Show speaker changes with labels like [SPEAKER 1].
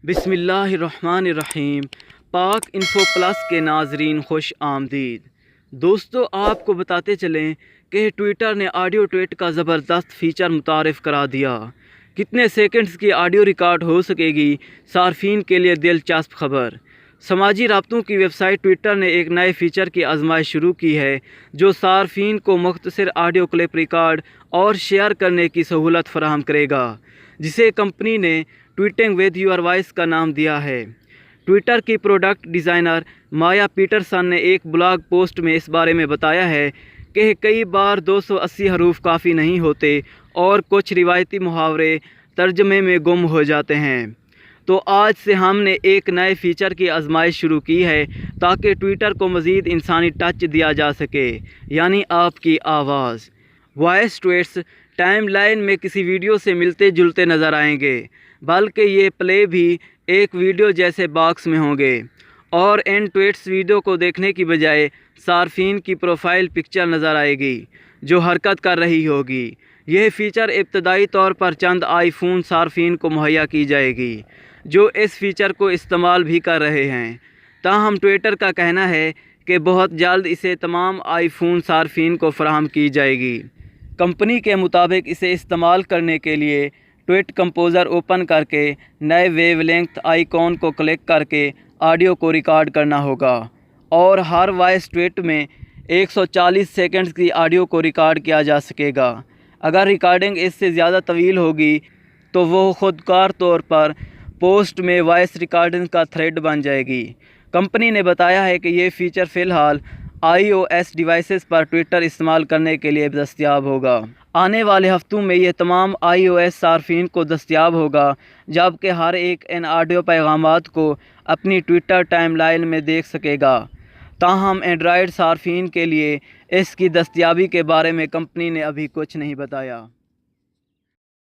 [SPEAKER 1] बिस्मिल्लाहिर्रहमानिर्रहीम। पाक info plus के नाजरीन खुश आमदीद। दोस्तों, आपको बताते चलें कि ट्विटर ने ऑडियो ट्वीट का ज़बरदस्त फ़ीचर मुतारिफ़ करा दिया। कितने सेकंड्स की ऑडियो रिकॉर्ड हो सकेगी, सार्फिन के लिए दिलचस्प खबर। समाजी राब्तों की वेबसाइट ट्विटर ने एक नए फ़ीचर की आजमाइश शुरू की है जो सार्फिन को मुख्तसर ऑडियो क्लिप रिकॉर्ड और शेयर करने की सहूलत फराहम करेगा, जिसे कंपनी ने ट्वीटिंग विद योर वॉइस का नाम दिया है। ट्विटर की प्रोडक्ट डिज़ाइनर माया पीटरसन ने एक ब्लॉग पोस्ट में इस बारे में बताया है कि कई बार 280 हरूफ काफ़ी नहीं होते और कुछ रिवायती मुहावरे तर्जमे में गुम हो जाते हैं। तो आज से हमने एक नए फ़ीचर की आजमाइश शुरू की है ताकि ट्विटर को मज़ीद इंसानी टच दिया जा सके, यानी आपकी आवाज़। वॉइस ट्वीट्स टाइमलाइन में किसी वीडियो से मिलते जुलते नज़र आएंगे, बल्कि ये प्ले भी एक वीडियो जैसे बॉक्स में होंगे और इन ट्वीट्स वीडियो को देखने की बजाय सार्फिन की प्रोफाइल पिक्चर नज़र आएगी जो हरकत कर रही होगी। यह फ़ीचर इब्तदाई तौर पर चंद आईफोन सार्फिन को मुहैया की जाएगी जो इस फ़ीचर को इस्तेमाल भी कर रहे हैं। ताहम ट्विटर का कहना है कि बहुत जल्द इसे तमाम आईफोन सार्फिन को फराहम की जाएगी। कंपनी के मुताबिक इसे इस्तेमाल करने के लिए ट्वीट कंपोज़र ओपन करके नए वेवलेंथ आइकॉन को क्लिक करके ऑडियो को रिकॉर्ड करना होगा और हर वॉइस ट्वीट में 140 सेकंड्स की ऑडियो को रिकॉर्ड किया जा सकेगा। अगर रिकॉर्डिंग इससे ज़्यादा तवील होगी तो वो खुदकार तौर पर पोस्ट में वॉइस रिकॉर्डिंग का थ्रेड बन जाएगी। कंपनी ने बताया है कि ये फ़ीचर फ़िलहाल iOS डिवाइसेस पर ट्विटर इस्तेमाल करने के लिए दस्तयाब होगा। आने वाले हफ्तों में ये तमाम iOS सार्फिन को दस्तयाब होगा, जबकि हर एक इन ऑडियो पैगामात को अपनी ट्विटर टाइमलाइन में देख सकेगा। ताहम एंड्रॉयड सार्फिन के लिए इसकी दस्तयाबी के बारे में कंपनी ने अभी कुछ नहीं बताया।